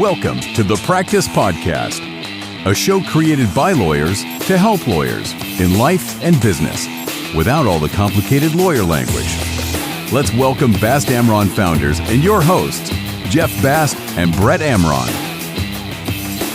Welcome to the Practice Podcast, a show created by lawyers to help lawyers in life and business without all the complicated lawyer language. Let's welcome Bast Amron founders and your hosts, Jeff Bast and Brett Amron.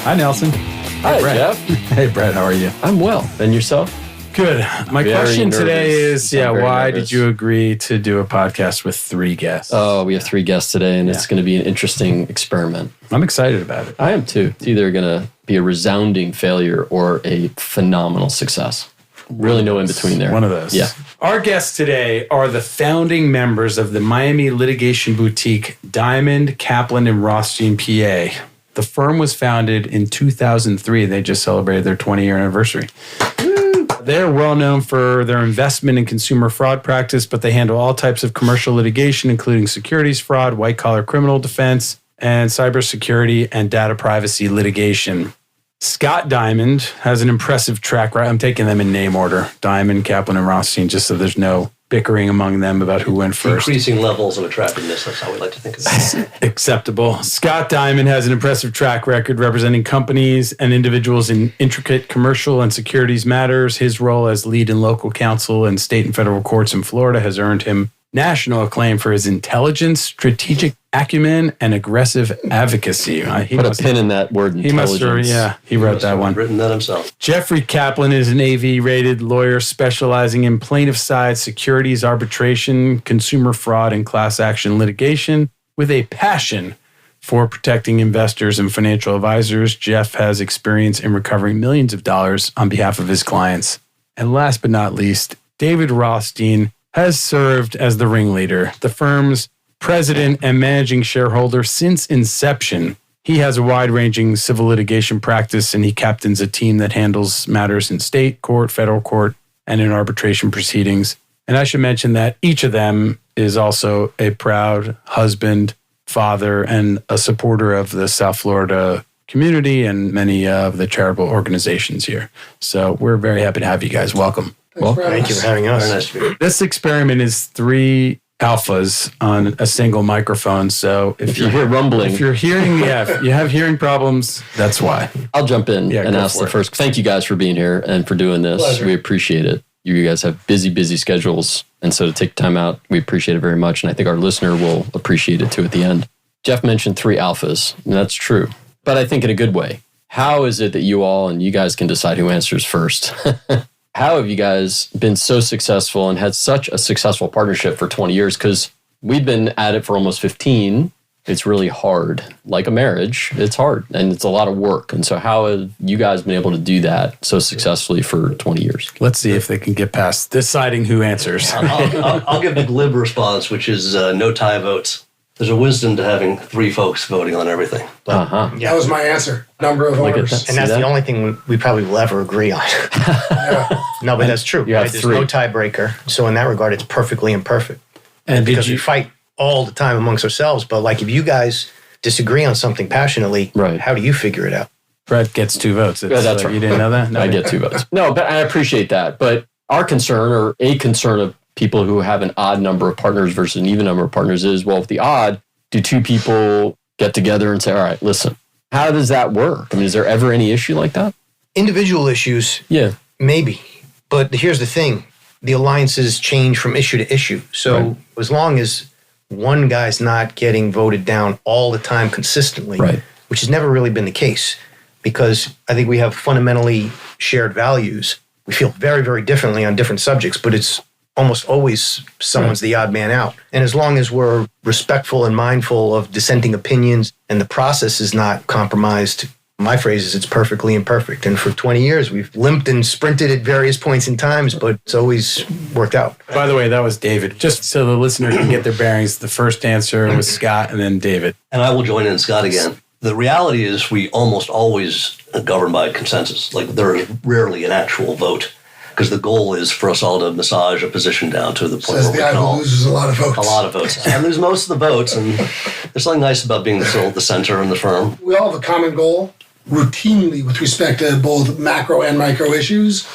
Hi, Nelson. Hi, Brett. Jeff. Hey, Brett. How are you? I'm well. And yourself? Good. My question today is, why nervous. did you agree to do a podcast with three guests? Oh, we have three guests today, and it's going to be an interesting experiment. I'm excited about it. I am too. It's either going to be a resounding failure or a phenomenal success. Really no in between there. One of those. Yeah. Our guests today are the founding members of the Miami litigation boutique Dimond, Kaplan, and Rothstein, PA. The firm was founded in 2003. They just celebrated their 20-year anniversary. They're well known for their investment in consumer fraud practice, but they handle all types of commercial litigation, including securities fraud, white-collar criminal defense, and cybersecurity and data privacy litigation. Scott Dimond has an impressive track record. I'm taking them in name order. Dimond, Kaplan, and Rothstein, just so there's no bickering among them about who went first. Increasing levels of attractiveness. That's how we like to think of it. Acceptable. Scott Dimond has an impressive track record representing companies and individuals in intricate commercial and securities matters. His role as lead and local counsel in state and federal courts in Florida has earned him national acclaim for his intelligence, strategic acumen, and aggressive advocacy. Put a pin in that word, intelligence. He wrote that one. Written that himself. Jeffrey Kaplan is an AV-rated lawyer specializing in plaintiff-side securities arbitration, consumer fraud, and class action litigation with a passion for protecting investors and financial advisors. Jeff has experience in recovering millions of dollars on behalf of his clients. And last but not least, David Rothstein has served as the ringleader, the firm's president and managing shareholder since inception. He has a wide-ranging civil litigation practice, and he captains a team that handles matters in state court, federal court, and in arbitration proceedings. And I should mention that each of them is also a proud husband, father, and a supporter of the South Florida community and many of the charitable organizations here. So we're very happy to have you guys. Welcome. Thank you for having us. Very nice to be here. This experiment is three alphas on a single microphone. So if you hear rumbling, if you're hearing, if you have hearing problems, that's why. I'll jump in and ask the first. Thank you guys for being here and for doing this. Pleasure. We appreciate it. You guys have busy schedules. And so to take time out, we appreciate it very much. And I think our listener will appreciate it too at the end. Jeff mentioned three alphas, and that's true, but I think in a good way. How is it that you guys can decide who answers first? How have you guys been so successful and had such a successful partnership for 20 years? Because we've been at it for almost 15. It's really hard. Like a marriage, it's hard and it's a lot of work. And so how have you guys been able to do that so successfully for 20 years? Let's see if they can get past deciding who answers. I'll give the glib response, which is no tie votes. There's a wisdom to having three folks voting on everything. Yeah, that was my answer. Number of voters. And that's the only thing we probably will ever agree on. No, but that's true. You have There's three. no tiebreaker. So in that regard, it's perfectly imperfect. And Because we fight all the time amongst ourselves. But like if you guys disagree on something passionately, Right. how do you figure it out? Brett gets 2 votes. Yeah, that's right. You didn't know that? No, I get 2 votes. No, but I appreciate that. But our concern, or a concern of people who have an odd number of partners versus an even number of partners is, well, if the odd, do 2 people get together and say, all right, listen, how does that work? I mean, is there ever any issue like that? Individual issues, Yeah. maybe. But here's the thing. The alliances change from issue to issue. So as long as one guy's not getting voted down all the time consistently, Right. which has never really been the case, because I think we have fundamentally shared values. We feel very, very differently on different subjects, but it's almost always someone's the odd man out. And as long as we're respectful and mindful of dissenting opinions and the process is not compromised, my phrase is it's perfectly imperfect. And for 20 years, we've limped and sprinted at various points in times, but it's always worked out. By the way, that was David. Just so the listener can get their bearings, the first answer was Scott and then David. And I will join in Scott again. The reality is we almost always govern by consensus. Like there is rarely an actual vote because the goal is for us all to massage a position down to the point Says where the we guy can who all loses a lot of votes. a lot of votes. I lose most of the votes, and there's something nice about being the center in the firm. We all have a common goal routinely with respect to both macro and micro issues,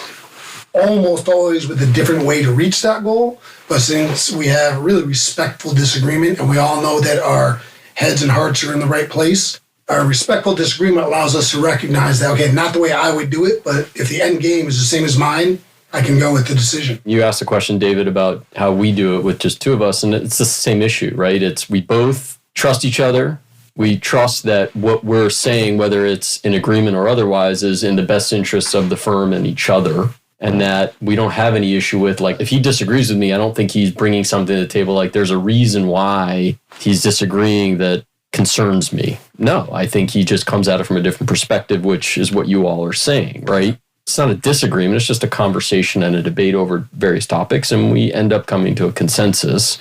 almost always with a different way to reach that goal. But since we have really respectful disagreement and we all know that our heads and hearts are in the right place, A respectful disagreement allows us to recognize that, okay, not the way I would do it, but if the end game is the same as mine, I can go with the decision. You asked a question, David, about how we do it with just two of us, and it's the same issue, right? It's we both trust each other. We trust that what we're saying, whether it's in agreement or otherwise, is in the best interests of the firm and each other, and that we don't have any issue with, like, if he disagrees with me, I don't think he's bringing something to the table like there's a reason why he's disagreeing that concerns me. No, I think he just comes at it from a different perspective, which is what you all are saying, right? It's not a disagreement. It's just a conversation and a debate over various topics. And we end up coming to a consensus,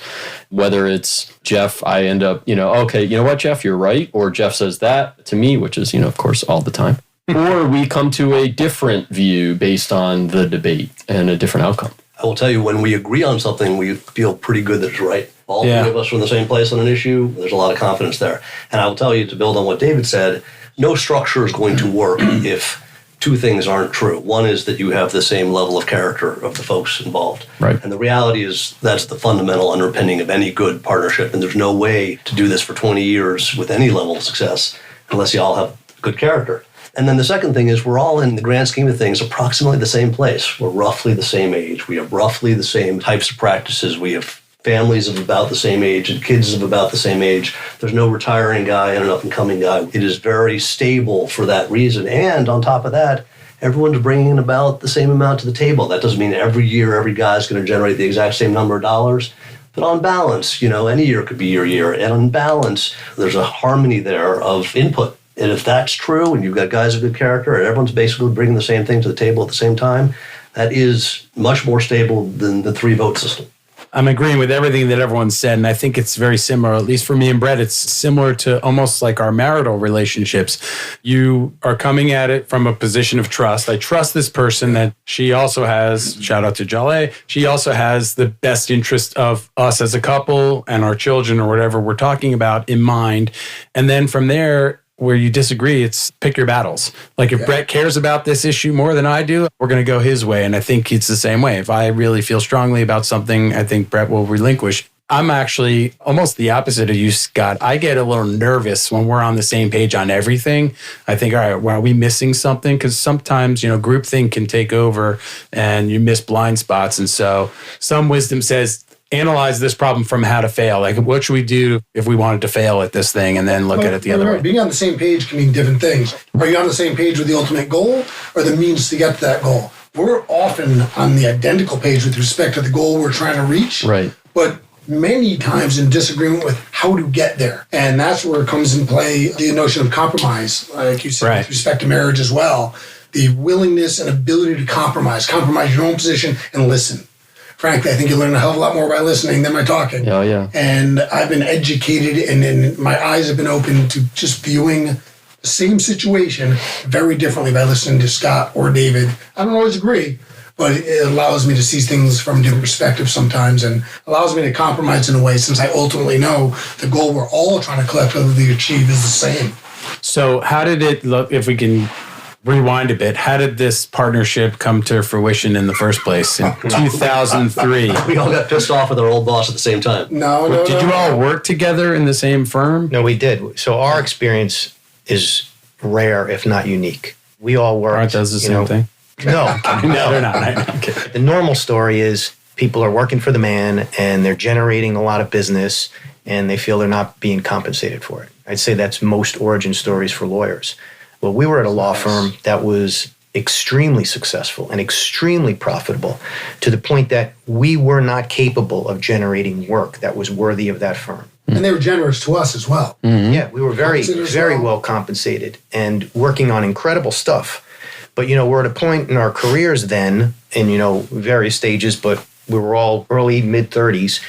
whether it's Jeff, I end up, okay, you know what, Jeff, you're right. Or Jeff says that to me, which is, of course, all the time. Or we come to a different view based on the debate and a different outcome. I will tell you, when we agree on something, we feel pretty good that it's right. All three of us are in the same place on an issue. There's a lot of confidence there. And I will tell you, to build on what David said, no structure is going to work if two things aren't true. One is that you have the same level of character of the folks involved. Right. And the reality is that's the fundamental underpinning of any good partnership. And there's no way to do this for 20 years with any level of success unless you all have good character. And then the second thing is we're all, in the grand scheme of things, approximately the same place. We're roughly the same age. We have roughly the same types of practices. We have families of about the same age and kids of about the same age. There's no retiring guy and an up-and-coming guy. It is very stable for that reason. And on top of that, everyone's bringing in about the same amount to the table. That doesn't mean every year every guy's going to generate the exact same number of dollars. But on balance, any year could be your year. And on balance, there's a harmony there of input. And if that's true, and you've got guys of good character, and everyone's basically bringing the same thing to the table at the same time, that is much more stable than the 3-vote system. I'm agreeing with everything that everyone said, and I think it's very similar, at least for me and Brett, it's similar to almost like our marital relationships. You are coming at it from a position of trust. I trust this person that she also has, shout out to Jaleh, she also has the best interest of us as a couple and our children or whatever we're talking about in mind. And then from there, where you disagree, it's pick your battles. Like if Brett cares about this issue more than I do, we're going to go his way. And I think it's the same way. If I really feel strongly about something, I think Brett will relinquish. I'm actually almost the opposite of you, Scott. I get a little nervous when we're on the same page on everything. I think, all right, well, are we missing something? Because sometimes, groupthink can take over and you miss blind spots. And so some wisdom says, analyze this problem from how to fail. Like, what should we do if we wanted to fail at this thing, and then look at it the other way? Being on the same page can mean different things. Are you on the same page with the ultimate goal or the means to get to that goal? We're often on the identical page with respect to the goal we're trying to reach. Right. But many times in disagreement with how to get there. And that's where it comes in play the notion of compromise, like you said, with respect to marriage as well. The willingness and ability to compromise your own position and listen. Frankly, I think you learn a hell of a lot more by listening than by talking. Oh, yeah. And I've been educated and my eyes have been open to just viewing the same situation very differently by listening to Scott or David. I don't always agree, but it allows me to see things from different perspectives sometimes and allows me to compromise in a way since I ultimately know the goal we're all trying to collectively achieve is the same. So how did it look, if we can rewind a bit, how did this partnership come to fruition in the first place in 2003? We all got pissed off with our old boss at the same time. No. Did you all work together in the same firm? No, we did. So our experience is rare, if not unique. We all worked. Aren't those the same thing? No. No, they're not. I'm kidding. The normal story is people are working for the man and they're generating a lot of business and they feel they're not being compensated for it. I'd say that's most origin stories for lawyers. Well, we were at a law firm that was extremely successful and extremely profitable to the point that we were not capable of generating work that was worthy of that firm. And they were generous to us as well. Mm-hmm. Yeah, we were very well compensated and working on incredible stuff. But, we're at a point in our careers then, in, various stages, but we were all early, mid-30s.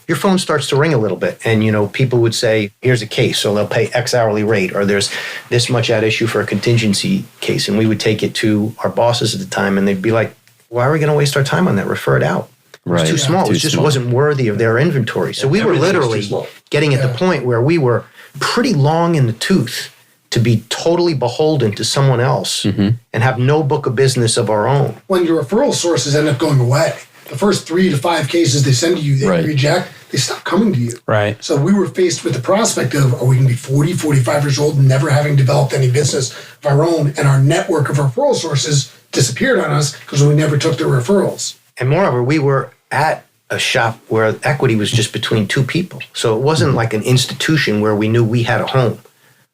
Your phone starts to ring a little bit. And, people would say, here's a case, so they'll pay X hourly rate, or there's this much at issue for a contingency case. And we would take it to our bosses at the time, and they'd be like, why are we going to waste our time on that? Refer it out. It was too small. It just wasn't worthy of their inventory. So we were literally getting at the point where we were pretty long in the tooth to be totally beholden to someone else and have no book of business of our own. When your referral sources end up going away. the first 3 to 5 cases they send to you, they reject, they stop coming to you. Right. So we were faced with the prospect of, are we going to be 40, 45 years old, never having developed any business of our own, and our network of referral sources disappeared on us because we never took the referrals. And moreover, we were at a shop where equity was just between 2 people. So it wasn't like an institution where we knew we had a home.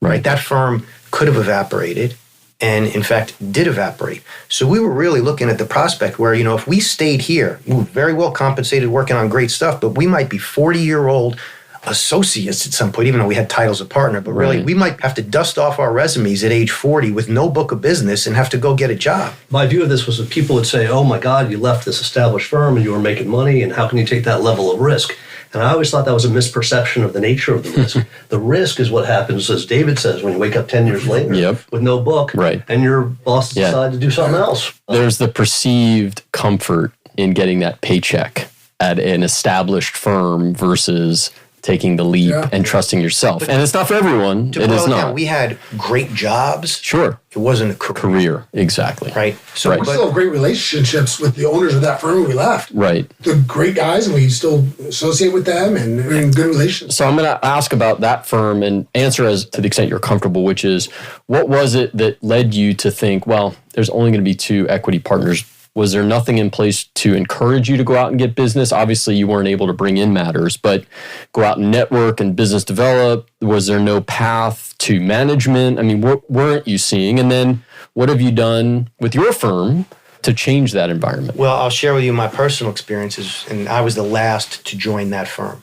Right. That firm could have evaporated, and in fact did evaporate. So we were really looking at the prospect where, if we stayed here, we were very well compensated, working on great stuff, but we might be 40-year-old associates at some point, even though we had titles of partner, but really we might have to dust off our resumes at age 40 with no book of business and have to go get a job. My view of this was that people would say, oh my God, you left this established firm and you were making money, and how can you take that level of risk? And I always thought that was a misperception of the nature of the risk. The risk is what happens, as David says, when you wake up 10 years later with no book and your boss decide to do something else. There's the perceived comfort in getting that paycheck at an established firm versus taking the leap and trusting yourself. And it's not for everyone. It is not. We had great jobs. Sure. It wasn't a career. Exactly. Right. So we still have great relationships with the owners of that firm when we left. Right. They're great guys, and we still associate with them and are in good relations. So I'm going to ask about that firm and answer as to the extent you're comfortable, which is, what was it that led you to think, well, there's only going to be 2 equity partners? Was there nothing in place to encourage you to go out and get business? Obviously, you weren't able to bring in matters, but go out and network and business develop. Was there no path to management? I mean, what weren't you seeing? And then what have you done with your firm to change that environment? Well, I'll share with you my personal experiences, and I was the last to join that firm.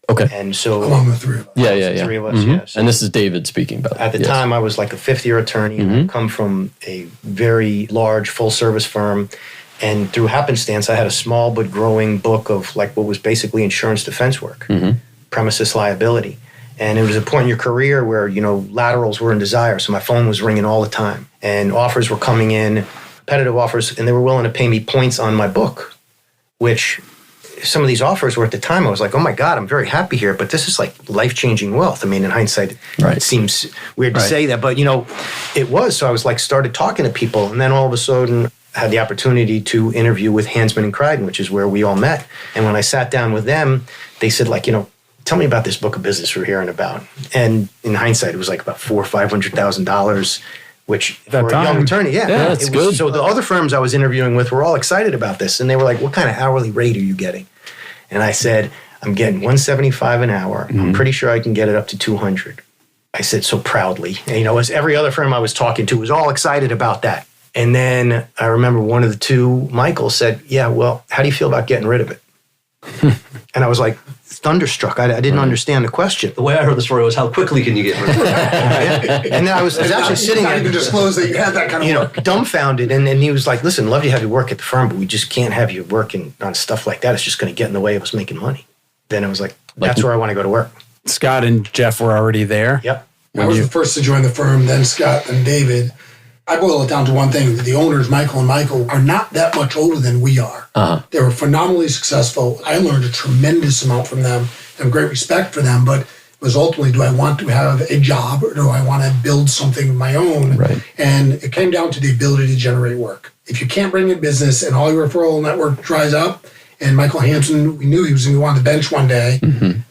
Okay. And so among the 3 of us. Yeah. 3 of us, yes. And this is David speaking about at the time, I was like a 5th-year attorney. I come from a very large full-service firm. And through happenstance, I had a small but growing book of like what was basically insurance defense work, premises liability. And it was a point in your career where, laterals were in desire. So my phone was ringing all the time. And offers were coming in, competitive offers, and they were willing to pay me points on my book, which some of these offers were at the time, I was like, oh my God, I'm very happy here, but this is like life-changing wealth. I mean, in hindsight, it seems weird to say that, but it was. So I was like, started talking to people, and then all of a sudden had the opportunity to interview with Hansman and Crichton, which is where we all met. And when I sat down with them, they said like, tell me about this book of business we're hearing about. And in hindsight, it was like about $400,000 or $500,000, which for a young attorney, that's good. So the other firms I was interviewing with were all excited about this. And they were like, what kind of hourly rate are you getting? And I said, I'm getting $175 an hour. I'm pretty sure I can get it up to $200. I said so proudly. And, as every other firm I was talking to was all excited about that. And then I remember one of the 2, Michael, said, yeah, well, how do you feel about getting rid of it? And I was like thunderstruck. I didn't understand the question. The way I heard the story was, how quickly can you get rid of it? And then I was actually sitting there. Not even disclose that you had that kind of work. Dumbfounded. And he was like, listen, love to have you work at the firm, but we just can't have you working on stuff like that. It's just going to get in the way of us making money. Then I was like, that's where I want to go to work. Scott and Jeff were already there. Yep. I was the first to join the firm, then Scott, then David. I boil it down to one thing. The owners, Michael and Michael, are not that much older than we are. They were phenomenally successful. I learned a tremendous amount from them and great respect for them, but it was ultimately, do I want to have a job or do I want to build something of my own? Right. And it came down to the ability to generate work. If you can't bring in business and all your referral network dries up, and Michael Hansen, we knew he was going to go on the bench one day,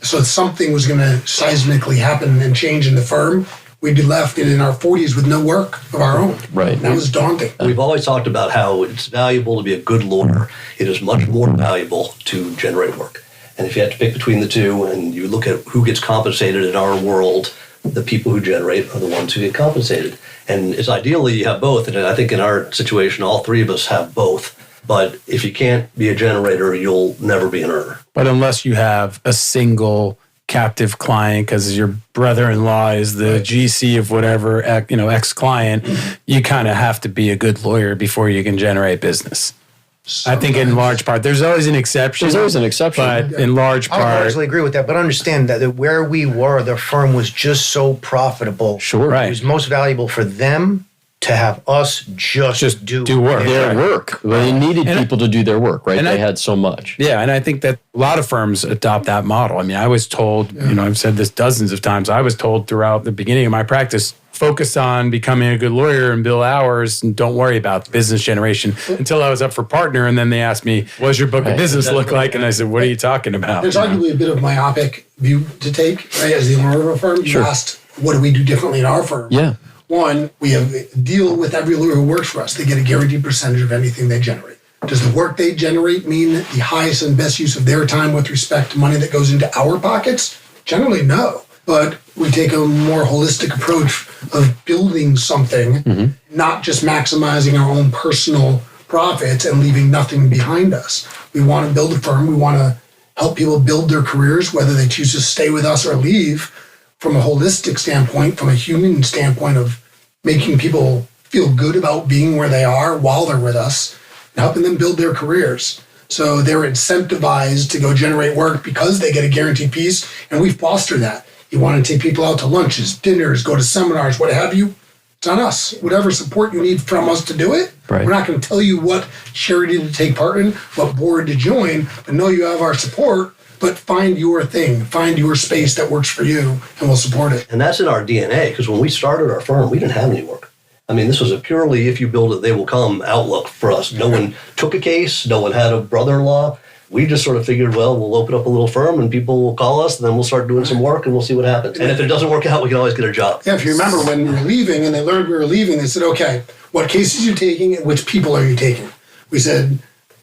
so something was going to seismically happen and change in the firm. We'd be left in our 40s with no work of our own. Right. That was daunting. We've always talked about how it's valuable to be a good lawyer. It is much more valuable to generate work. And if you have to pick between the 2 and you look at who gets compensated in our world, the people who generate are the ones who get compensated. And it's ideally you have both. And I think in our situation, all 3 of us have both. But if you can't be a generator, you'll never be an earner. But unless you have a single captive client, because your brother-in-law is the GC of whatever, ex-client, you kind of have to be a good lawyer before you can generate business. Sometimes. I think in large part, there's always an exception. But in large part. I largely agree with that, but understand that where we were, the firm was just so profitable. Sure. It was most valuable for them to have us just do work. Their work. Well, they needed people to do their work, right? They had so much. Yeah, and I think that a lot of firms adopt that model. I mean, I was told, I've said this dozens of times, I was told throughout the beginning of my practice, focus on becoming a good lawyer and bill hours and don't worry about business generation until I was up for partner. And then they asked me, what does your book of business look like? And I said, what are you talking about? There's arguably a bit of myopic view to take, right? As the owner of a firm, you asked, what do we do differently in our firm? Yeah. One, we have a deal with every lawyer who works for us. They get a guaranteed percentage of anything they generate. Does the work they generate mean the highest and best use of their time with respect to money that goes into our pockets? Generally, no. But we take a more holistic approach of building something, not just maximizing our own personal profits and leaving nothing behind us. We want to build a firm. We want to help people build their careers, whether they choose to stay with us or leave, from a holistic standpoint, from a human standpoint of making people feel good about being where they are while they're with us, and helping them build their careers. So they're incentivized to go generate work because they get a guaranteed piece, and we foster that. You want to take people out to lunches, dinners, go to seminars, what have you, it's on us. Whatever support you need from us to do it, we're not going to tell you what charity to take part in, what board to join, but know you have our support, but find your thing, find your space that works for you, and we'll support it. And that's in our DNA, because when we started our firm, we didn't have any work. I mean, this was a purely if you build it, they will come outlook for us. No one took a case. No one had a brother-in-law. We just sort of figured, well, we'll open up a little firm and people will call us and then we'll start doing some work and we'll see what happens. And if it doesn't work out, we can always get a job. Yeah, if you remember when we were leaving and they learned we were leaving, they said, okay, what cases are you taking and which people are you taking? We said,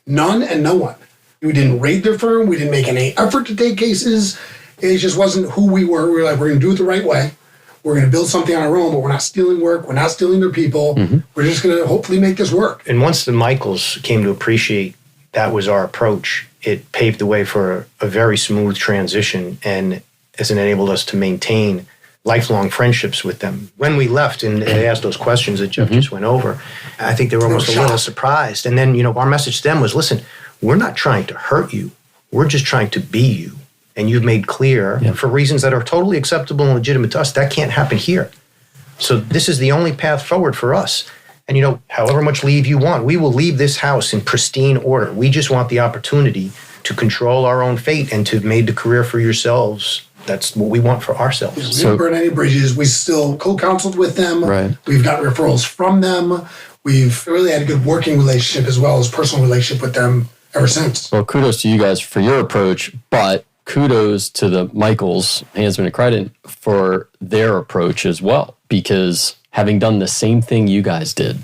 none and no one. We didn't raid their firm. We didn't make any effort to take cases. It just wasn't who we were. We were like, we're going to do it the right way. We're going to build something on our own, but we're not stealing work. We're not stealing their people. We're just going to hopefully make this work. And once the Michaels came to appreciate that was our approach, it paved the way for a very smooth transition and has enabled us to maintain lifelong friendships with them. When we left and they asked those questions that Jeff just went over, I think they were almost a little surprised. And then, our message to them was, listen, we're not trying to hurt you. We're just trying to be you. And you've made clear, for reasons that are totally acceptable and legitimate to us, that can't happen here. So this is the only path forward for us. And, however much leave you want, we will leave this house in pristine order. We just want the opportunity to control our own fate and to make the career for yourselves. That's what we want for ourselves. We didn't burn any bridges. We still co-counseled with them. Right. We've got referrals from them. We've really had a good working relationship as well as personal relationship with them ever since. Well, kudos to you guys for your approach, but kudos to the Michaels, Hansman and Crichton, for their approach as well, because having done the same thing you guys did,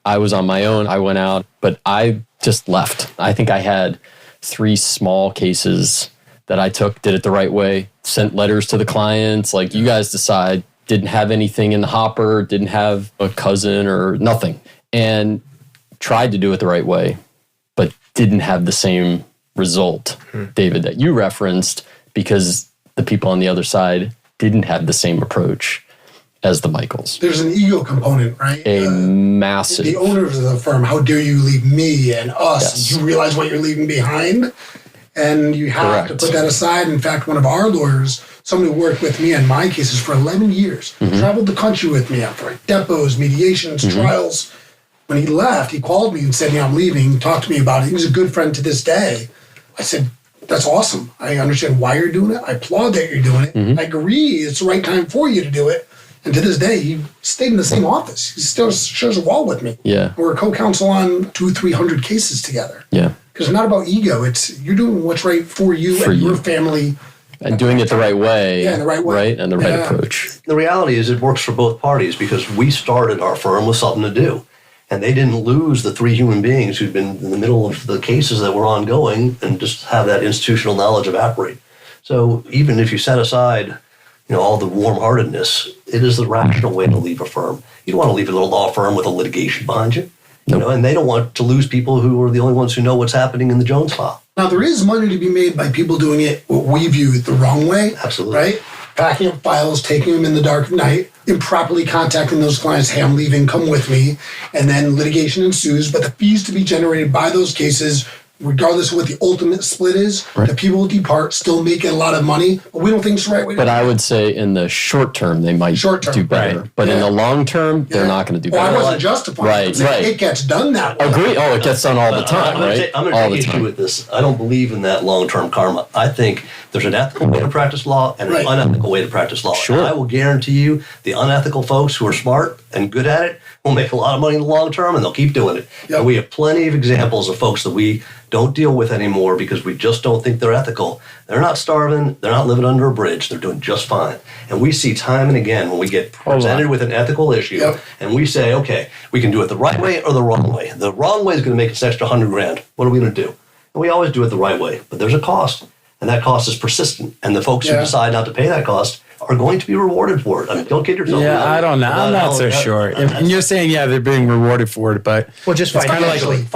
I was on my own, I went out, but I just left. I think I had 3 small cases that I took, did it the right way, sent letters to the clients, like you guys decide, didn't have anything in the hopper, didn't have a cousin or nothing, and tried to do it the right way, but didn't have the same result, David, that you referenced, because the people on the other side didn't have the same approach as the Michaels. There's an ego component, right? A massive. The owners of the firm, how dare you leave me and us? Yes. You realize what you're leaving behind? And you have to put that aside. In fact, one of our lawyers, someone who worked with me on my cases for 11 years, traveled the country with me for depots, mediations, trials. When he left, he called me and said, I'm leaving, talked to me about it. He was a good friend to this day. I said, that's awesome. I understand why you're doing it. I applaud that you're doing it. I agree it's the right time for you to do it. And to this day, he stayed in the same office. He still shares a wall with me. Yeah. We're co-counsel on 200-300 cases together. Yeah. Because it's not about ego. It's you're doing what's right for you and your family. And doing it the right way. Yeah, the right way. Right? And the right approach. The reality is it works for both parties because we started our firm with something to do. And they didn't lose the 3 human beings who'd been in the middle of the cases that were ongoing and just have that institutional knowledge evaporate. So even if you set aside all the warm-heartedness, it is the rational way to leave a firm. You don't want to leave a little law firm with a litigation behind you. And they don't want to lose people who are the only ones who know what's happening in the Jones file. Now, there is money to be made by people doing it what we view the wrong way. Absolutely. Right? Packing up files, taking them in the dark of night, improperly contacting those clients, hey, I'm leaving, come with me, and then litigation ensues. But the fees to be generated by those cases regardless of what the ultimate split is, the people who depart still making a lot of money, but we don't think it's the right way to do it. But I would say in the short term, they might do better. Right. But in the long term, they're not going to do better. I wasn't justifying it. It gets done that way. Agree. Oh, it gets done all the time, right? I'm going to take issue with this. I don't believe in that long-term karma. I think there's an ethical way to practice law and an unethical way to practice law. Sure. And I will guarantee you the unethical folks who are smart and good at it will make a lot of money in the long term, and they'll keep doing it. Yep. And we have plenty of examples of folks that we don't deal with anymore because we just don't think they're ethical. They're not starving. They're not living under a bridge. They're doing just fine. And we see time and again when we get presented with an ethical issue and we say, okay, we can do it the right way or the wrong way. The wrong way is going to make us extra $100,000. What are we going to do? And we always do it the right way, but there's a cost, and that cost is persistent. And the folks who decide not to pay that cost are going to be rewarded for it. I mean, don't kid yourself. Yeah, I don't know. I'm not so sure. And you're saying, they're being rewarded for it, but just financially.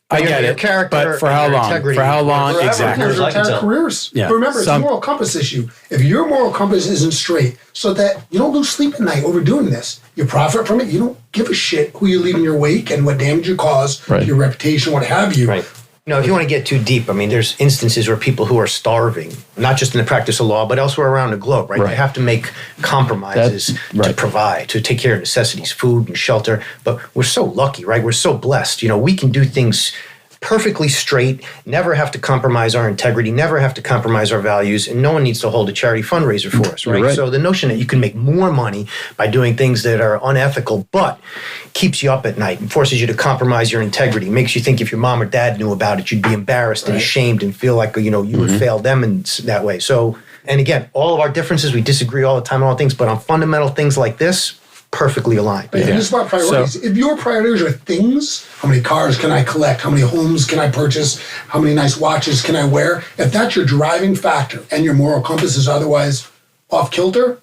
I get it. But for how long? For how long? Exactly. Their entire careers. Yeah. Remember, it's a moral compass issue. If your moral compass isn't straight, so that you don't lose sleep at night over doing this, you profit from it. You don't give a shit who you leave in your wake and what damage you cause to your reputation, what have you. Right. No, if you want to get too deep, I mean, there's instances where people who are starving, not just in the practice of law, but elsewhere around the globe, right? They have to make compromises to provide, to take care of necessities, food and shelter. But we're so lucky, right? We're so blessed. We can do things perfectly straight, never have to compromise our integrity, never have to compromise our values, and no one needs to hold a charity fundraiser for us, right? So the notion that you can make more money by doing things that are unethical, but keeps you up at night and forces you to compromise your integrity, makes you think if your mom or dad knew about it, you'd be embarrassed and ashamed and feel like, you would fail them in that way. So, and again, all of our differences, we disagree all the time on all things, but on fundamental things like this, perfectly aligned. But it's about priorities. So, if your priorities are things, how many cars can I collect? How many homes can I purchase? How many nice watches can I wear? If that's your driving factor and your moral compass is otherwise off kilter,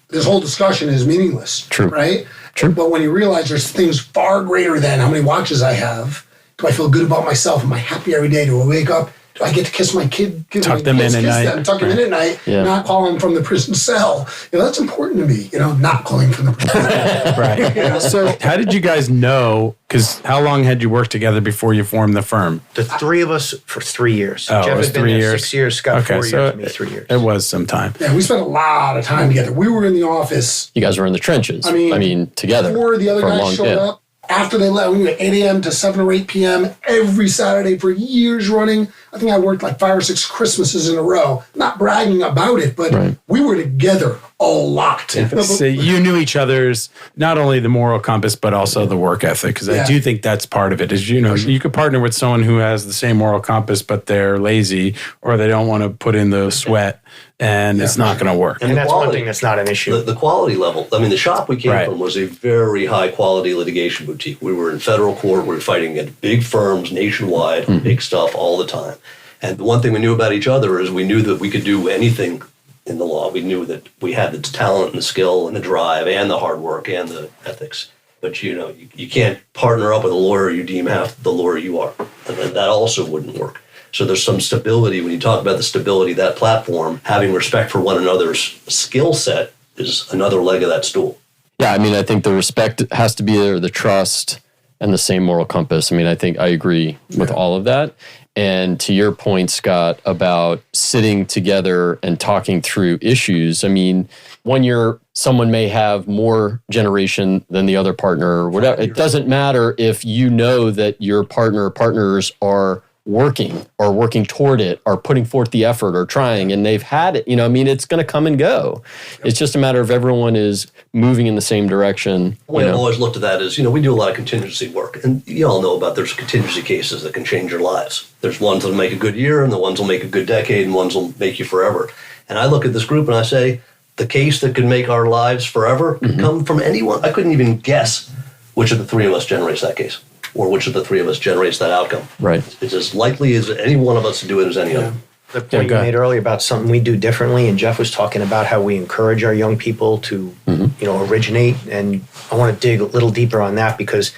this whole discussion is meaningless. True. Right? True. But when you realize there's things far greater than how many watches I have, do I feel good about myself? Am I happy every day? Do I wake up? Do I get to kiss my kid? Tuck them in at night. Tuck them in at night, not calling from the prison cell. That's important to me, not calling from the prison cell. Right. So how did you guys know, because how long had you worked together before you formed the firm? The three of us for 3 years. Oh, Jeff it was had been 3 there years. 6 years, Scott 4 years, me 3 years. It was some time. Yeah, we spent a lot of time together. We were in the office. You guys were in the trenches. I mean together. Before the other guys showed up, after they left, we were 8 a.m. to 7 or 8 p.m. every Saturday for years running. I think I worked like 5 or 6 Christmases in a row. Not bragging about it, but we were together a lot. So you knew each other's, not only the moral compass, but also the work ethic. Because I do think that's part of it. Is, you could partner with someone who has the same moral compass, but they're lazy or they don't want to put in the sweat, and it's not going to work. And that's one thing that's not an issue. The quality level. I mean, the shop we came from was a very high quality litigation boutique. We were in federal court. We were fighting at big firms nationwide, big stuff all the time. And the one thing we knew about each other is we knew that we could do anything in the law. We knew that we had the talent and the skill and the drive and the hard work and the ethics. But, you can't partner up with a lawyer you deem half the lawyer you are. And that also wouldn't work. So there's some stability. When you talk about the stability of that platform, having respect for one another's skill set is another leg of that stool. Yeah, I mean, I think the respect has to be there, the trust, and the same moral compass. I mean, I think I agree with all of that. And to your point, Scott, about sitting together and talking through issues, I mean, 1 year, someone may have more generation than the other partner or whatever. It doesn't matter if you know that your partner or partners are working toward it, or putting forth the effort or trying, and they've had it, it's going to come and go. It's just a matter of everyone is moving in the same direction. The way I've always looked at that is, we do a lot of contingency work, and you all know about there's contingency cases that can change your lives. There's ones that'll make a good year, and the ones will make a good decade, and ones will make you forever. And I look at this group and I say, the case that could make our lives forever could come from anyone. I couldn't even guess which of the three of us generates that case, or which of the three of us generates that outcome. Right. It's as likely as any one of us to do it as any other. The point you made earlier about something we do differently, and Jeff was talking about how we encourage our young people to, originate, and I want to dig a little deeper on that, because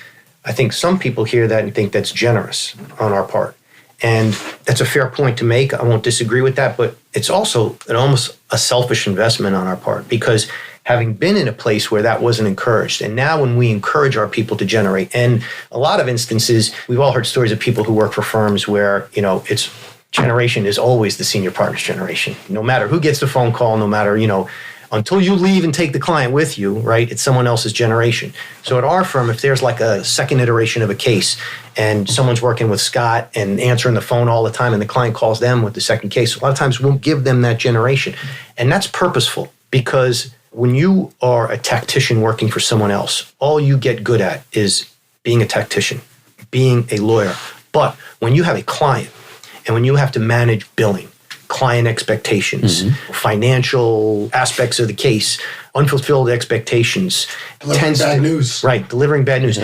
I think some people hear that and think that's generous on our part. And that's a fair point to make. I won't disagree with that, but it's also almost a selfish investment on our part, because having been in a place where that wasn't encouraged. And now when we encourage our people to generate, and a lot of instances, we've all heard stories of people who work for firms where, it's generation is always the senior partner's generation. No matter who gets the phone call, no matter, until you leave and take the client with you, right? It's someone else's generation. So at our firm, if there's like a second iteration of a case and someone's working with Scott and answering the phone all the time and the client calls them with the second case, a lot of times we'll give them that generation. And that's purposeful because when you are a tactician working for someone else, all you get good at is being a tactician, being a lawyer. But when you have a client and when you have to manage billing, client expectations, financial aspects of the case, unfulfilled expectations. Delivering bad news. Right, delivering bad news.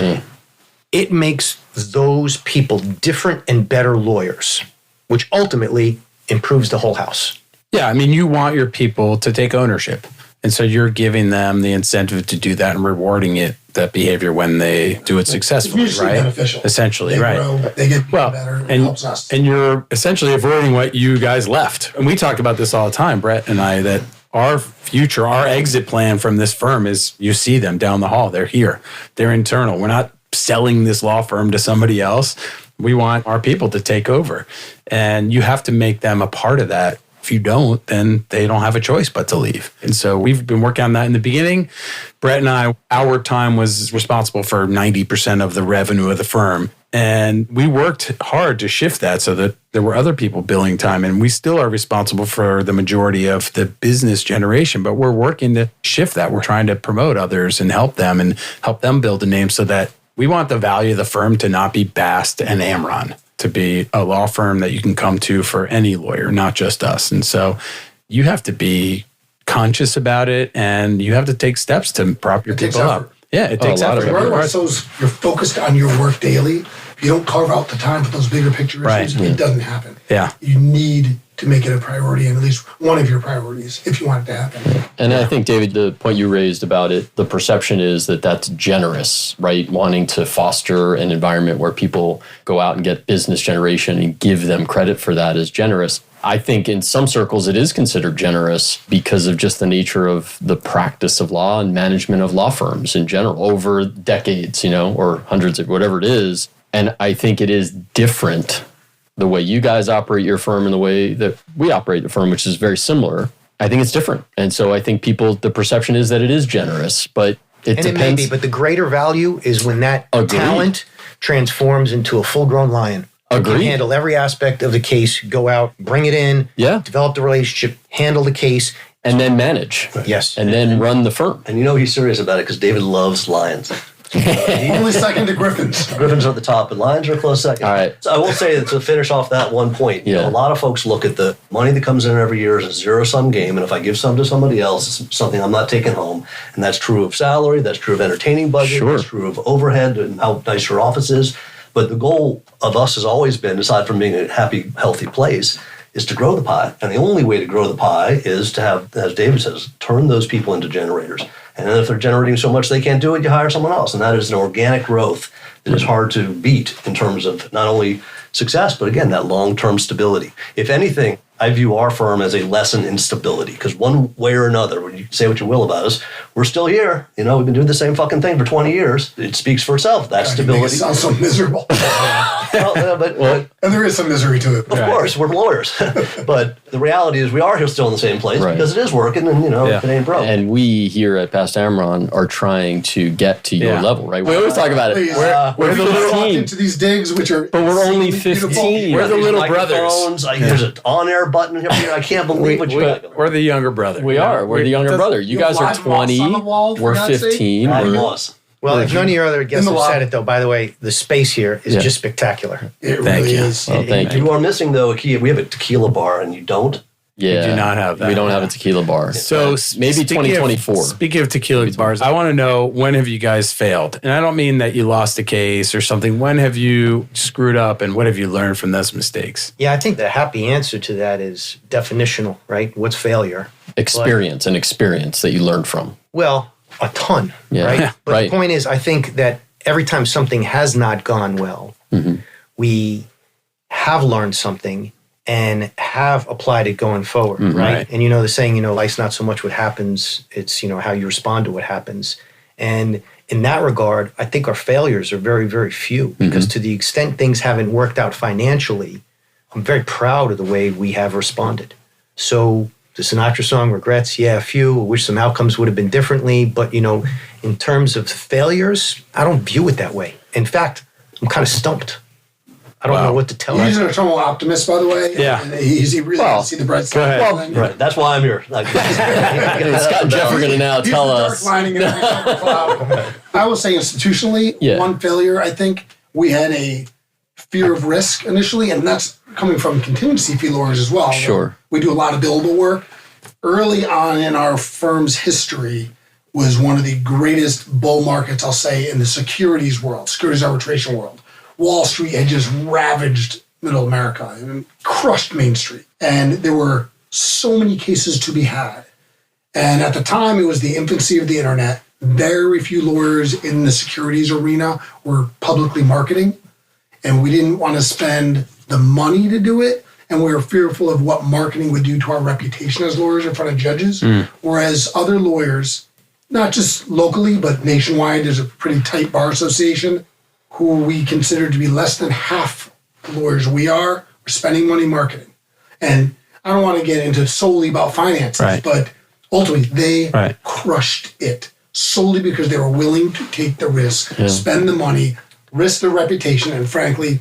It makes those people different and better lawyers, which ultimately improves the whole house. Yeah, I mean, you want your people to take ownership. And so you're giving them the incentive to do that and rewarding that behavior when they do it successfully, It's usually right? beneficial. They Grow, they get better, and it helps us. And you're essentially avoiding what you guys left. And we talk about this all the time, Brett and I, that our future, our exit plan from this firm is you see them down the hall. They're here. They're internal. We're not selling this law firm to somebody else. We want our people to take over. And you have to make them a part of that. If you don't, then they don't have a choice but to leave. And so we've been working on that in the beginning. Brett and I, our time was responsible for 90% of the revenue of the firm. And we worked hard to shift that so that there were other people billing time. And we still are responsible for the majority of the business generation, but we're working to shift that. We're trying to promote others and help them build a name so that we want the value of the firm to not be Bast and Amron, to be a law firm that you can come to for any lawyer, not just us. And so you have to be conscious about it and you have to take steps to prop your people up. Yeah, it takes effort. So you're focused on your work daily. If you don't carve out the time for those bigger picture issues, it doesn't happen. Yeah. You need to make it a priority, and at least one of your priorities, if you want it to happen. And I think, David, the point you raised about it, the perception is that that's generous, right? Wanting to foster an environment where people go out and get business generation and give them credit for that is generous. I think in some circles it is considered generous because of just the nature of the practice of law and management of law firms in general over decades, or hundreds of whatever it is. And I think it is different the way you guys operate your firm and the way that we operate the firm, which is very similar. I think it's different. And so I think the perception is that it is generous, but it depends. It may be, but the greater value is when that talent transforms into a full-grown lion. Agreed. You can handle every aspect of the case, go out, bring it in, develop the relationship, handle the case. And then manage. Yes. And then run the firm. And he's serious about it because David loves lions. Only second to Griffins. Griffins are at the top, and Lions are a close second. All right. So I will say that to finish off that one point, a lot of folks look at the money that comes in every year as a zero-sum game, and if I give some to somebody else, it's something I'm not taking home. And that's true of salary, that's true of entertaining budget, that's true of overhead and how nice your office is. But the goal of us has always been, aside from being a happy, healthy place, is to grow the pie. And the only way to grow the pie is to have, as David says, turn those people into generators. And then if they're generating so much they can't do it, you hire someone else. And that is an organic growth that is hard to beat in terms of not only success, but again, that long-term stability. If anything, I view our firm as a lesson in stability because one way or another, when you say what you will about us, we're still here. We've been doing the same fucking thing for 20 years. It speaks for itself. That stability. It sounds so miserable. But and there is some misery to it. Of course, we're lawyers. But the reality is we are here still in the same place because it is working and, if it ain't broke. And we here at Bast Amron are trying to get to your level, right? We always talk about it. We're the little team. Into these digs, which are but we're only 15. We're the little brothers. There's an on-air button here. I can't believe what you got. We're the younger brother. We are. We're the younger brother. You guys are 20. We're 15. Well, if none of your other guests have said it, though, by the way, the space here is just spectacular. It really is. Oh, thank you. You are missing, though, we have a tequila bar, and you don't. Yeah. We do not have that. We don't have a tequila bar. So maybe 2024. Speaking of tequila bars, I want to know, when have you guys failed? And I don't mean that you lost a case or something. When have you screwed up and what have you learned from those mistakes? Yeah, I think the happy answer to that is definitional, right? What's failure? Experience that you learned from. Well, a ton, right? But the point is, I think that every time something has not gone well, we have learned something and have applied it going forward, right? And the saying, life's not so much what happens, it's, how you respond to what happens. And in that regard, I think our failures are very, very few, because to the extent things haven't worked out financially, I'm very proud of the way we have responded. So the Sinatra song, regrets, yeah, a few. I wish some outcomes would have been differently. But, in terms of failures, I don't view it that way. In fact, I'm kind of stumped. I don't know what to tell you. He's an eternal optimist, by the way. Yeah. And he really doesn't see the bright side. Go Right. That's why I'm here. Scott and Jeff are going to now He's tell the dark us. lining in the cloud. I will say institutionally, one failure, I think, we had a fear of risk initially, and that's coming from contingency fee lawyers as well. Sure. We do a lot of billable work. Early on in our firm's history was one of the greatest bull markets, I'll say, in the securities world, securities arbitration world. Wall Street had just ravaged middle America and crushed Main Street. And there were so many cases to be had. And at the time, it was the infancy of the internet. Very few lawyers in the securities arena were publicly marketing. And we didn't want to spend the money to do it. And we were fearful of what marketing would do to our reputation as lawyers in front of judges. Whereas other lawyers, not just locally, but nationwide, there's a pretty tight bar association, who we consider to be less than half the lawyers we are spending money marketing. And I don't want to get into solely about finances, but ultimately they crushed it solely because they were willing to take the risk, spend the money, risk their reputation. And frankly,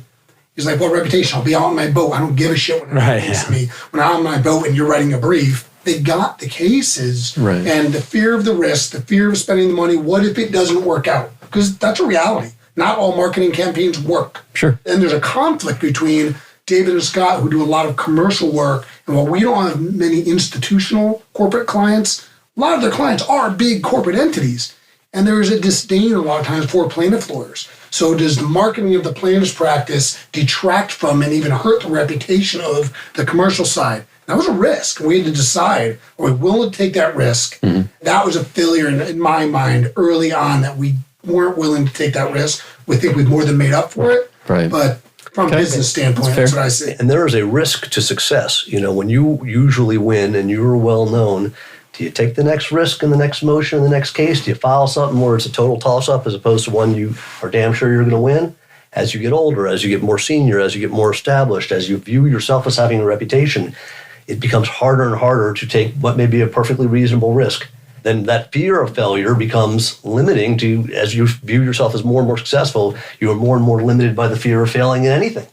he's like, what reputation? I'll be out on my boat. I don't give a shit when it happens to me. When I'm on my boat and you're writing a brief, they got the cases. And the fear of the risk, the fear of spending the money, what if it doesn't work out? Because that's a reality. Not all marketing campaigns work. Sure. And there's a conflict between David and Scott, who do a lot of commercial work, and while we don't have many institutional corporate clients, a lot of their clients are big corporate entities. And there is a disdain a lot of times for plaintiff lawyers. So does the marketing of the plaintiff's practice detract from and even hurt the reputation of the commercial side? That was a risk. We had to decide, are we willing to take that risk? That was a failure in my mind early on, that we weren't willing to take that risk. We think we've more than made up for it. But from a business standpoint, that's what I see. And there is a risk to success. When you usually win and you're well known, do you take the next risk in the next motion, in the next case? Do you file something where it's a total toss-up as opposed to one you are damn sure you're going to win? As you get older, as you get more senior, as you get more established, as you view yourself as having a reputation, it becomes harder and harder to take what may be a perfectly reasonable risk. Then that fear of failure becomes limiting to, as you view yourself as more and more successful, you are more and more limited by the fear of failing in anything.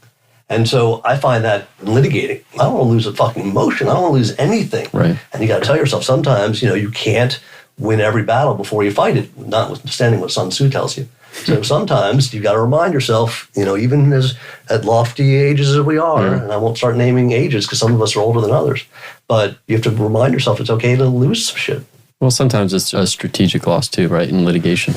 And so I find that in litigating, I don't want to lose a fucking motion. I don't want to lose anything. And you got to tell yourself sometimes, you can't win every battle before you fight it, notwithstanding what Sun Tzu tells you. So sometimes you got to remind yourself, even as at lofty ages as we are, and I won't start naming ages because some of us are older than others, but you have to remind yourself it's okay to lose some shit. Well, sometimes it's a strategic loss too, right? In litigation,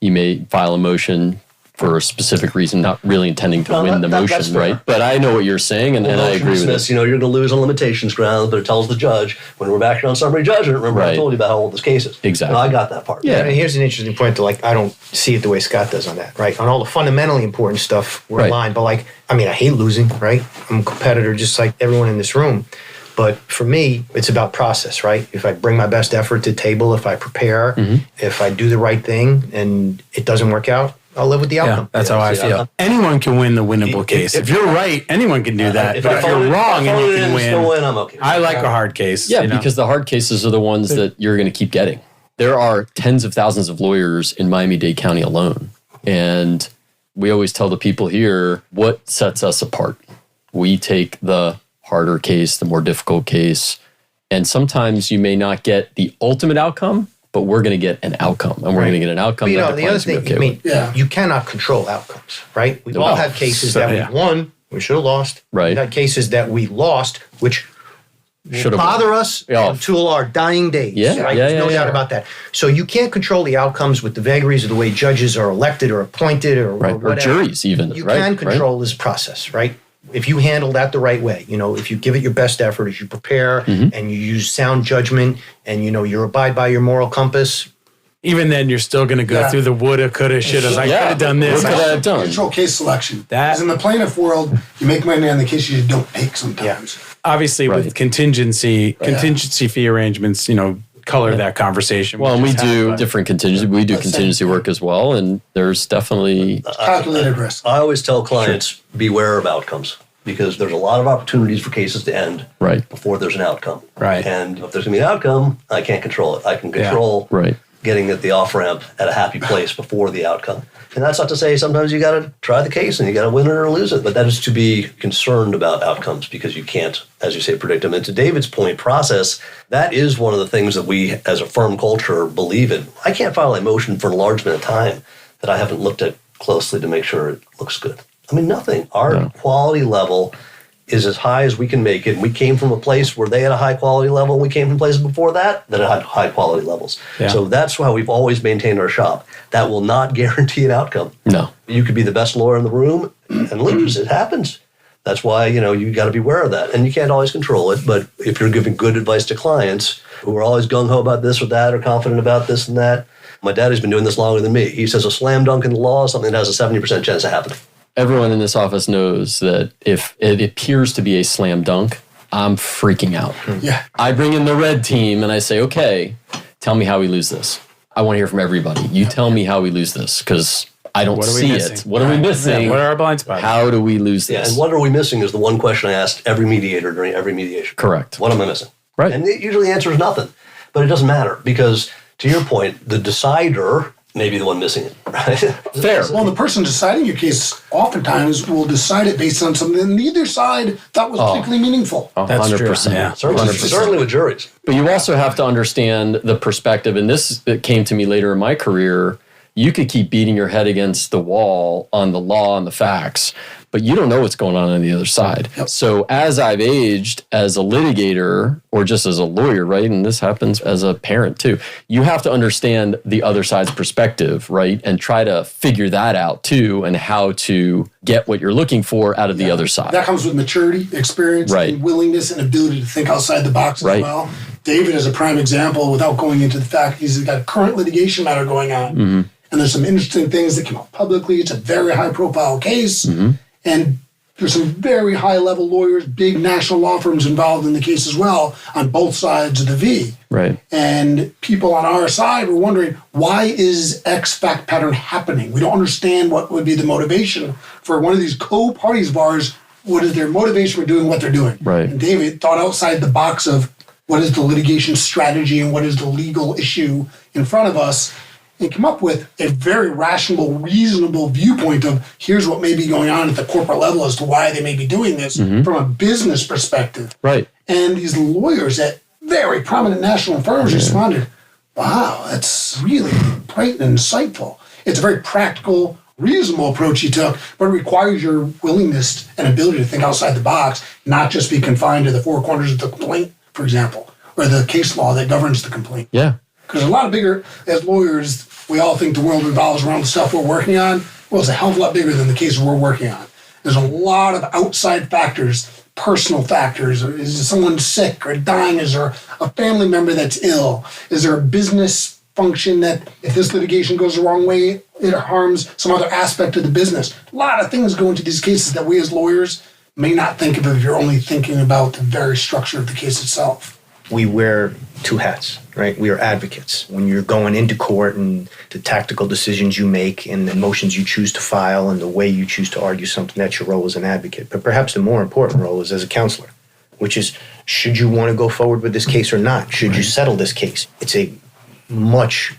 you may file a motion for a specific reason, not really intending to win the motion, right? But I know what you're saying, and I agree with it. You're going to lose on limitations grounds, but it tells the judge, when we're back here on summary judgment, remember I told you about how old this case is. Exactly. I got that part. Yeah, and here's an interesting point I don't see it the way Scott does on that, right? On all the fundamentally important stuff, we're aligned, but I hate losing, right? I'm a competitor just like everyone in this room. But for me, it's about process, right? If I bring my best effort to the table, if I prepare, if I do the right thing and it doesn't work out, I'll live with the outcome. That's how I feel. Anyone can win the winnable case. If you're right, anyone can do that. But if you're wrong and you can win, I'm okay. I like a hard case. Yeah, because the hard cases are the ones that you're going to keep getting. There are tens of thousands of lawyers in Miami-Dade County alone. And we always tell the people here, what sets us apart? We take the harder case, the more difficult case. And sometimes you may not get the ultimate outcome, but we're going to get an outcome. And we're going to get an outcome that the other thing, you cannot control outcomes, right? We've all had cases that we won, we should have lost. Right. We've had cases that we lost, which will bother us until our dying days. Right? There's no doubt about that. So you can't control the outcomes with the vagaries of the way judges are elected or appointed or whatever. Or juries even. You can control this process, right? If you handle that the right way, if you give it your best effort, as you prepare and you use sound judgment and, you abide by your moral compass, Even then, you're still going to go through the woulda, coulda, shoulda. I could have done this. What could I have done? Control case selection. That- Because in the plaintiff world, you make money on the case you don't take sometimes. Obviously, with contingency fee arrangements, color that conversation. Well, and we just do had, different contingency. We do contingency work as well, and there's definitely Calculated risk. I always tell clients, beware of outcomes, because there's a lot of opportunities for cases to end before there's an outcome. Right. And if there's going to be an outcome, I can't control it. I can control getting at the off-ramp at a happy place before the outcome. And that's not to say sometimes you got to try the case and you got to win it or lose it, but that is to be concerned about outcomes because you can't, as you say, predict them. And to David's point, process, that is one of the things that we as a firm culture believe in. I can't file a motion for enlargement of time that I haven't looked at closely to make sure it looks good. I mean, nothing. Our quality level is as high as we can make it. We came from a place where they had a high quality level. We came from places before that had high quality levels. Yeah. So that's how we've always maintained our shop. That will not guarantee an outcome. No. You could be the best lawyer in the room and lose. It happens. That's why, you got to be aware of that. And you can't always control it. But if you're giving good advice to clients who are always gung-ho about this or that or confident about this and that, my daddy's been doing this longer than me. He says a slam dunk in the law is something that has a 70% chance of happening. Everyone in this office knows that if it appears to be a slam dunk, I'm freaking out. Yeah. I bring in the red team and I say, okay, tell me how we lose this. I want to hear from everybody. You tell me how we lose this because I don't see it. What are we missing? Yeah, what are our blind spots? How do we lose this? Yeah, and what are we missing is the one question I asked every mediator during every mediation. Correct. What am I missing? Right. And it usually answers nothing. But it doesn't matter because, to your point, the decider may be the one missing it, right? Fair. Well, the person deciding your case oftentimes will decide it based on something that neither side thought was particularly meaningful. 100%. Yeah. Certainly with juries. But you also have to understand the perspective, and this came to me later in my career. You could keep beating your head against the wall on the law and the facts, but you don't know what's going on the other side. Yep. So as I've aged as a litigator or just as a lawyer, right, and this happens as a parent too, you have to understand the other side's perspective, right, and try to figure that out too and how to get what you're looking for out of the other side. That comes with maturity, experience, and willingness and ability to think outside the box as well. David is a prime example without going into the fact he's got a current litigation matter going on. Mm-hmm. And there's some interesting things that came out publicly. It's a very high-profile case. Mm-hmm. And there's some very high-level lawyers, big national law firms involved in the case as well on both sides of the V. Right. And people on our side were wondering, why is X fact pattern happening? We don't understand what would be the motivation for one of these co-parties of ours. What is their motivation for doing what they're doing? Right. And David thought outside the box of what is the litigation strategy and what is the legal issue in front of us, and come up with a very rational, reasonable viewpoint of here's what may be going on at the corporate level as to why they may be doing this from a business perspective. Right. And these lawyers at very prominent national firms responded, wow, that's really bright and insightful. It's a very practical, reasonable approach he took, but it requires your willingness and ability to think outside the box, not just be confined to the four corners of the complaint, for example, or the case law that governs the complaint. Yeah. Because a lot of bigger, as lawyers, we all think the world revolves around the stuff we're working on. Well, it's a hell of a lot bigger than the case we're working on. There's a lot of outside factors, personal factors. Is someone sick or dying? Is there a family member that's ill? Is there a business function that if this litigation goes the wrong way, it harms some other aspect of the business? A lot of things go into these cases that we as lawyers may not think of if you're only thinking about the very structure of the case itself. We wear two hats, right? We are advocates. When you're going into court and the tactical decisions you make and the motions you choose to file and the way you choose to argue something, that's your role as an advocate. But perhaps the more important role is as a counselor, which is, should you want to go forward with this case or not? Should you settle this case? It's a much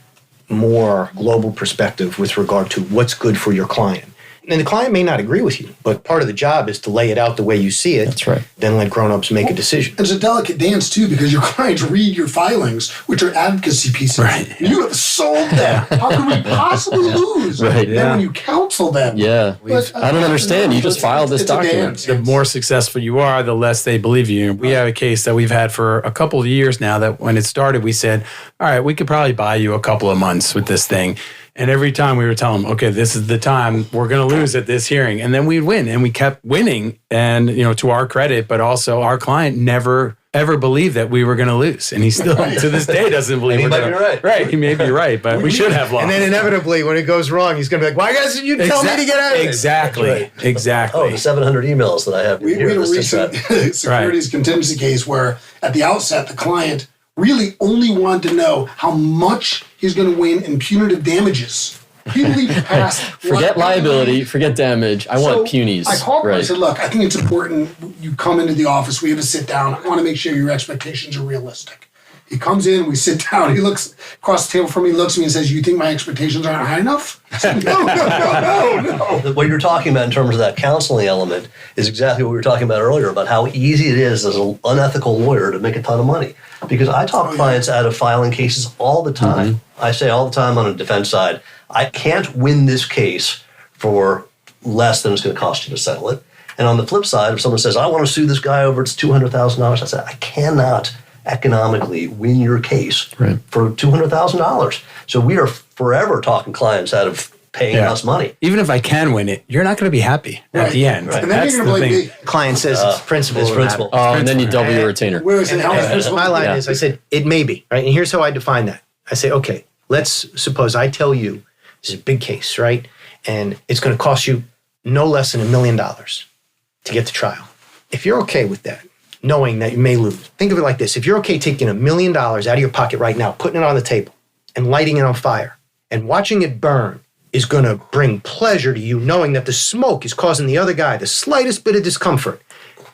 more global perspective with regard to what's good for your client. And the client may not agree with you, but part of the job is to lay it out the way you see it. That's right. Then let grown-ups make a decision. It's a delicate dance, too, because your clients read your filings, which are advocacy pieces. Right. You have sold them. How could we possibly lose? Right. Then when you counsel them. Yeah. But, I don't understand. You just filed this document. The more successful you are, the less they believe you. We have a case that we've had for a couple of years now that when it started, we said, all right, we could probably buy you a couple of months with this thing. And every time we were telling them, okay, this is the time we're going to lose at this hearing. And then we'd win. And we kept winning. And, to our credit, but also our client never ever believe that we were going to lose. And he still, to this day, doesn't believe we're going to right. Right. He may be right, but we should have lost. And then inevitably, when it goes wrong, he's going to be like, why didn't you tell me to get out of it? Exactly. Right. Exactly. Oh, the 700 emails that I have. We had a recent securities contingency case where at the outset, the client really only wanted to know how much he's going to win in punitive damages. He leaped past. Forget liability, forget damage. I want punies. I called him and I said, look, I think it's important you come into the office, we have a sit down. I want to make sure your expectations are realistic. He comes in, we sit down, he looks across the table from me, looks at me and says, you think my expectations aren't high enough? I said, no. What you're talking about in terms of that counseling element is exactly what we were talking about earlier, about how easy it is as an unethical lawyer to make a ton of money. Because I talk clients out of filing cases all the time. Mm-hmm. I say all the time on the defense side, I can't win this case for less than it's going to cost you to settle it. And on the flip side, if someone says, I want to sue this guy over it's $200,000, I say, I cannot economically win your case for $200,000. So we are forever talking clients out of paying us money. Even if I can win it, you're not going to be happy at the end. Right. And then That's you're the going to thing. blame me. Client says it's principle. It's principle. Oh, and then you double your retainer. Where is it? How is it principle? My line is, I said, it may be, right? And here's how I define that. I say, okay, let's suppose I tell you, this is a big case, right? And it's going to cost you no less than $1 million to get to trial. If you're okay with that, knowing that you may lose, think of it like this. If you're okay taking $1 million out of your pocket right now, putting it on the table and lighting it on fire and watching it burn is going to bring pleasure to you, knowing that the smoke is causing the other guy the slightest bit of discomfort,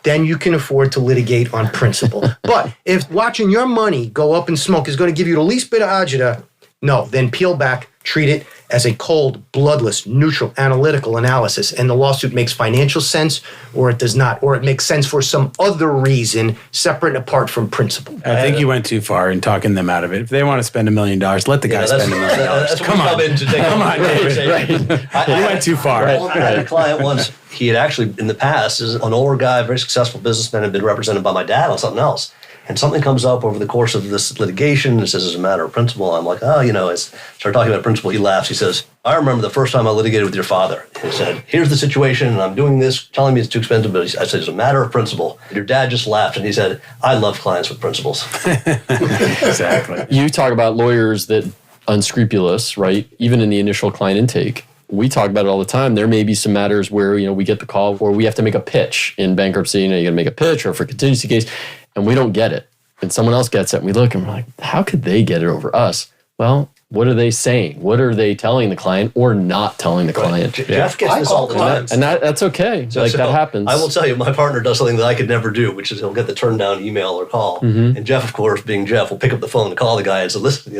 then you can afford to litigate on principle. But if watching your money go up in smoke is going to give you the least bit of agita, no, then peel back, treat it as a cold, bloodless, neutral, analytical analysis. And the lawsuit makes financial sense or it does not, or it makes sense for some other reason separate and apart from principle. I think you went too far in talking them out of it. If they want to spend $1 million, let the guy spend $1 million. Come on, David. You went too far. I had a client once. He had actually, in the past, is an older guy, very successful businessman, had been represented by my dad on something else. And something comes up over the course of this litigation. It says, as a matter of principle, I'm like, I start talking about principle. He laughs. He says, I remember the first time I litigated with your father. He said, here's the situation, and I'm doing this, telling me it's too expensive. But I said, it's a matter of principle. Your dad just laughed, and he said, I love clients with principles. Exactly. You talk about lawyers that unscrupulous, right? Even in the initial client intake. We talk about it all the time. There may be some matters where, we get the call where we have to make a pitch in bankruptcy. You got to make a pitch or for a contingency case, and we don't get it. And someone else gets it, and we look and we're like, how could they get it over us? Well, what are they saying? What are they telling the client or not telling the client? Jeff gets this all the time. And that's okay. That happens. I will tell you, my partner does something that I could never do, which is he'll get the turn down email or call. Mm-hmm. And Jeff, of course, being Jeff, will pick up the phone and call the guy and say, listen,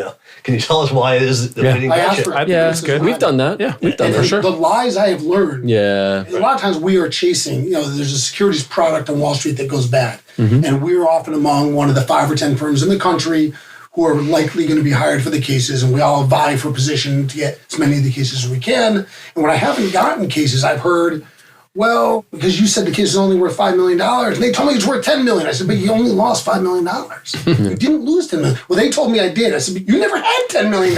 can you tell us why it is that we didn't get you? That's good. We've done that. Yeah, we've done that. For sure. The lies I have learned. Yeah. A lot of times we are chasing, there's a securities product on Wall Street that goes bad. Mm-hmm. And we're often among one of the 5 or 10 firms in the country who are likely going to be hired for the cases, and we all vie for position to get as many of the cases as we can. And when I haven't gotten cases, I've heard, well, because you said the case is only worth $5 million, and they told me it's worth $10 million. I said, but you only lost $5 million. You didn't lose $10 million. Well, they told me I did. I said, but you never had $10 million.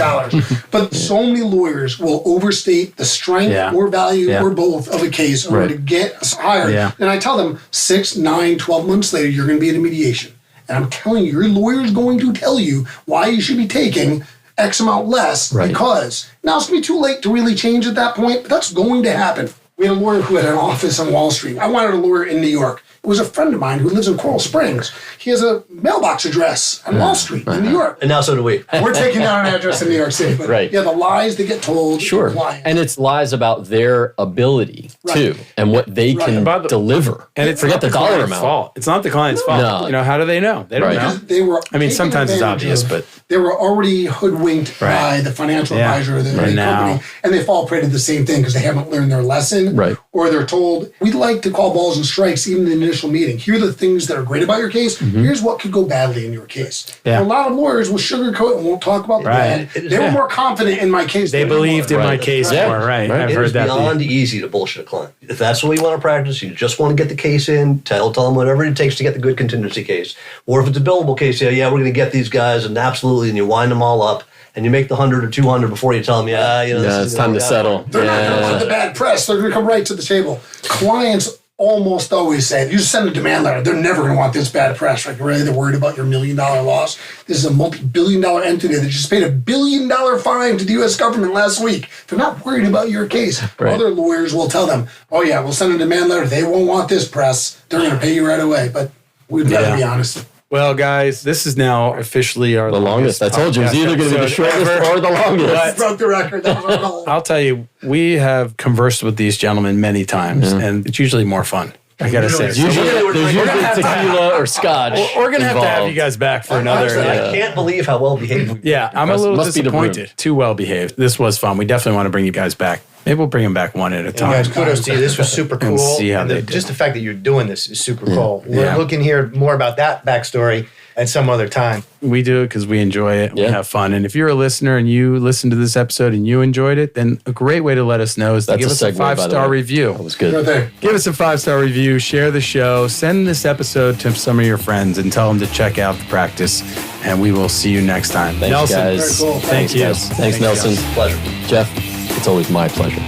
But so many lawyers will overstate the strength or value or both of a case in order to get us hired. Yeah. And I tell them 6, 9, 12 months later, you're going to be in a mediation. And I'm telling you, your lawyer is going to tell you why you should be taking X amount less because now it's going to be too late to really change at that point, but that's going to happen. We had a lawyer who had an office on Wall Street. I wanted a lawyer in New York. It was a friend of mine who lives in Coral Springs. He has a mailbox address on Wall Street in New York. And now so do we. We're taking down an address in New York City. But the lies that get told. Sure. And it's lies about their ability too and what they can deliver. And it's forget not the dollar amount. Fault. It's not the client's fault. No. How do they know? They don't know. They were sometimes it's obvious, but they were already hoodwinked by the financial advisor of the company, and they fall prey to the same thing because they haven't learned their lesson, or they're told, we'd like to call balls and strikes even in the initial meeting. Here are the things that are great about your case. Here's what could go badly in your case. Yeah. A lot of lawyers will sugarcoat and won't talk about the bad. They were more confident in my case. They believed in my case more, right? I've heard that. It's beyond easy to bullshit a client. If that's what you want to practice, you just want to get the case in, tell them whatever it takes to get the good contingency case. Or if it's a billable case, we're going to get these guys, and absolutely, and you wind them all up. And you make the 100 or 200 before you tell them, it's time to settle. They're not going to want the bad press. They're going to come right to the table. Clients almost always say, you just send a demand letter, they're never going to want this bad press. Like, really, they're worried about your $1 million loss. This is a multi-billion-dollar entity that just paid $1 billion fine to the U.S. government last week. They're not worried about your case. Right. Other lawyers will tell them, oh yeah, we'll send a demand letter. They won't want this press. They're going to pay you right away. But we'd better be honest. Well, guys, this is now officially our The longest. I told you, it was either going to be the shortest or the longest. Broke the record. That was our goal. I'll tell you, we have conversed with these gentlemen many times, and it's usually more fun. I gotta say, There's usually tequila or scotch. we're gonna have to have involved. you guys back for another. Honestly, I can't believe how well behaved we've been. Yeah, I'm a little Must be the room. disappointed. Too well behaved. This was fun. We definitely want to bring you guys back. Maybe we'll bring them back one at a time. Guys, kudos to you. This was super cool. And see how And they did. just the fact that you're doing this is super cool. We're Yeah. looking here more about that backstory at some other time. We do it because we enjoy it. We Yeah. have fun. And if you're a listener and you listen to this episode and you enjoyed it, then a great way to let us know is to That's give a us a segue, by the 5-star way. review. That was good. Right there. Give us a 5-star review, share the show, send this episode to some of your friends and tell them to check out the practice. And we will see you next time. Thanks, Nelson, guys. Very cool. thank you. Guys. Thanks, Nelson. Pleasure. Jeff, it's always my pleasure.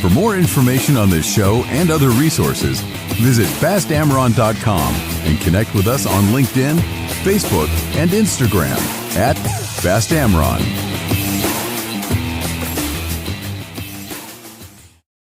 For more information on this show and other resources, visit fastamron.com and connect with us on LinkedIn, Facebook, and Instagram @FastAmron.